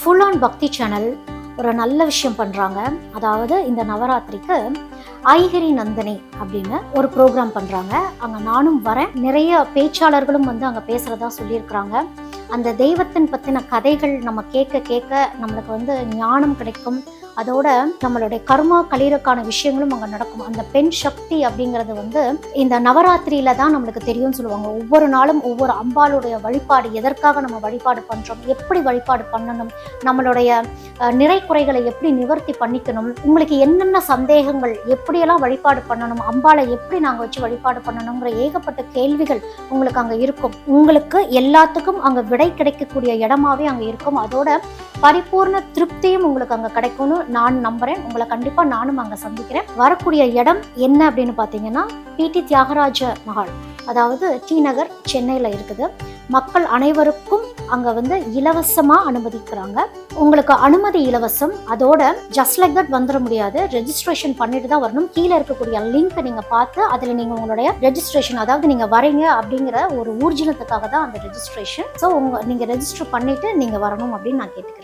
Full on பக்தி channel ஒரு நல்ல விஷயம் பண்ணுறாங்க. அதாவது இந்த நவராத்திரிக்கு ஐகிரி நந்தினி அப்படின்னு ஒரு ப்ரோக்ராம் பண்ணுறாங்க. அங்கே நானும் வரேன். நிறைய பேச்சாளர்களும் வந்து அங்கே பேசுகிறதா சொல்லியிருக்கிறாங்க. அந்த தெய்வத்தின் பற்றின கதைகள் நம்ம கேட்க கேட்க நம்மளுக்கு வந்து ஞானம் கிடைக்கும். அதோட நம்மளுடைய கர்மா கழிறக்கான விஷயங்களும் அங்கே நடக்கும். அந்த பெண் சக்தி அப்படிங்கிறது வந்து இந்த நவராத்திரியில தான் நம்மளுக்கு தெரியும்னு சொல்லுவாங்க. ஒவ்வொரு நாளும் ஒவ்வொரு அம்பாளுடைய வழிபாடு, எதற்காக நம்ம வழிபாடு பண்ணுறோம், எப்படி வழிபாடு பண்ணணும், நம்மளுடைய நிறை குறைகளை எப்படி நிவர்த்தி பண்ணிக்கணும், உங்களுக்கு என்னென்ன சந்தேகங்கள், எப்படியெல்லாம் வழிபாடு பண்ணணும், அம்பாளை எப்படி நாங்கள் வச்சு வழிபாடு பண்ணணுங்கிற ஏகப்பட்ட கேள்விகள் உங்களுக்கு அங்கே இருக்கும். உங்களுக்கு எல்லாத்துக்கும் அங்கே விடை கிடைக்கக்கூடிய இடமாவே அங்கே இருக்கும். அதோட பரிபூர்ண திருப்தியும் உங்களுக்கு அங்கே கிடைக்கும்னு நான் நம்புறேன். உங்களை கண்டிப்பா நானும் அங்கே சந்திக்கிறேன். வரக்கூடிய இடம் என்ன அப்படின்னு பார்த்தீங்கன்னா பிடி தியாகராஜ மஹால், அதாவது டி நகர், சென்னையில் இருக்குது. மக்கள் அனைவருக்கும் அங்கே வந்து இலவசமாக அனுமதிக்கிறாங்க. உங்களுக்கு அனுமதி இலவசம். அதோட ஜஸ்ட் லைக் தட் வந்துட முடியாது, ரெஜிஸ்ட்ரேஷன் பண்ணிட்டு தான் வரணும். கீழே இருக்கக்கூடிய லிங்க் நீங்கள் பார்த்து அதில் நீங்கள் உங்களுடைய ரெஜிஸ்ட்ரேஷன், அதாவது நீங்கள் வரீங்க அப்படிங்கிற ஒரு ஊர்ஜினத்துக்காக தான் அந்த ரெஜிஸ்ட்ரேஷன். ஸோ நீங்கள் ரெஜிஸ்டர் பண்ணிட்டு நீங்கள் வரணும் அப்படின்னு நான் கேட்டுக்கிறேன்.